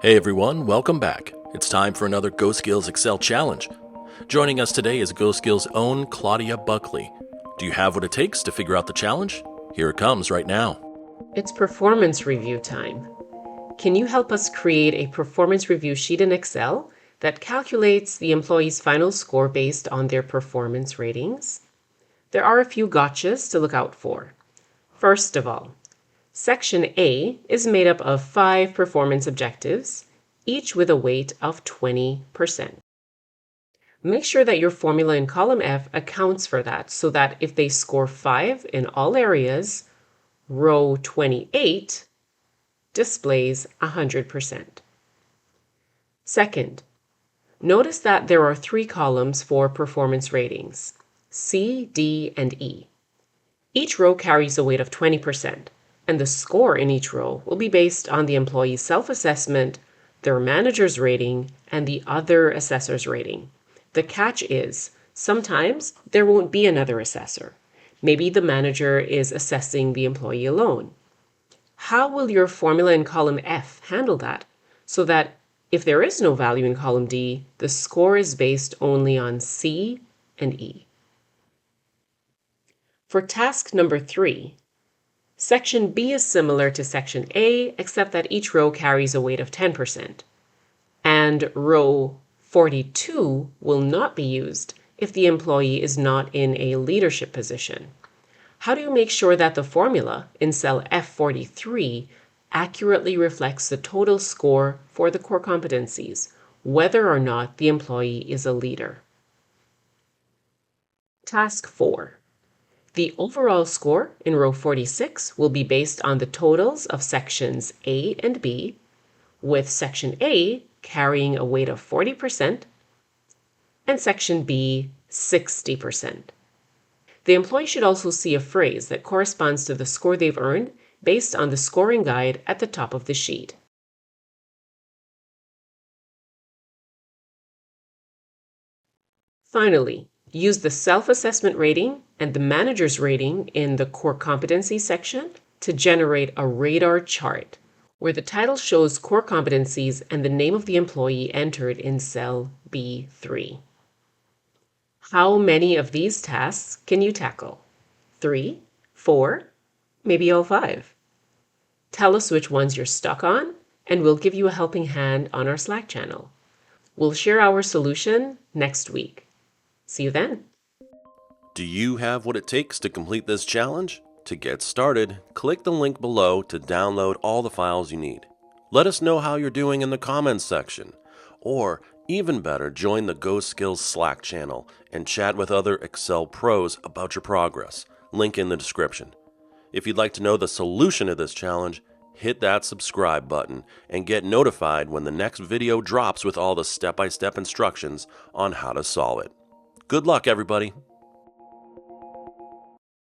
Hey everyone, welcome back. It's time for another GoSkills Excel challenge. Joining us today is GoSkills' own Claudia Buckley. Do you have what it takes to figure out the challenge? Here it comes right now. It's performance review time. Can you help us create a performance review sheet in Excel that calculates the employee's final score based on their performance ratings? There are a few gotchas to look out for. First of all, Section A is made up of 5 performance objectives, each with a weight of 20%. Make sure that your formula in column F accounts for that so that if they score 5 in all areas, row 28 displays 100%. Second, notice that there are 3 columns for performance ratings, C, D, and E. Each row carries a weight of 20%, and the score in each row will be based on the employee's self-assessment, their manager's rating, and the other assessor's rating. The catch is, sometimes there won't be another assessor. Maybe the manager is assessing the employee alone. How will your formula in column F handle that so that if there is no value in column D, the score is based only on C and E? For task number 3, Section B is similar to Section A, except that each row carries a weight of 10%. And row 42 will not be used if the employee is not in a leadership position. How do you make sure that the formula in cell F43 accurately reflects the total score for the core competencies, whether or not the employee is a leader? Task 4. The overall score in row 46 will be based on the totals of sections A and B, with section A carrying a weight of 40% and section B 60%. The employee should also see a phrase that corresponds to the score they've earned based on the scoring guide at the top of the sheet. Finally, use the self-assessment rating and the manager's rating in the core competency section to generate a radar chart where the title shows core competencies and the name of the employee entered in cell B3. How many of these tasks can you tackle? 3, 4, maybe all 5. Tell us which ones you're stuck on, and we'll give you a helping hand on our Slack channel. We'll share our solution next week. See you then. Do you have what it takes to complete this challenge? To get started, click the link below to download all the files you need. Let us know how you're doing in the comments section. Or, even better, join the GoSkills Slack channel and chat with other Excel pros about your progress. Link in the description. If you'd like to know the solution to this challenge, hit that subscribe button and get notified when the next video drops with all the step-by-step instructions on how to solve it. Good luck, everybody!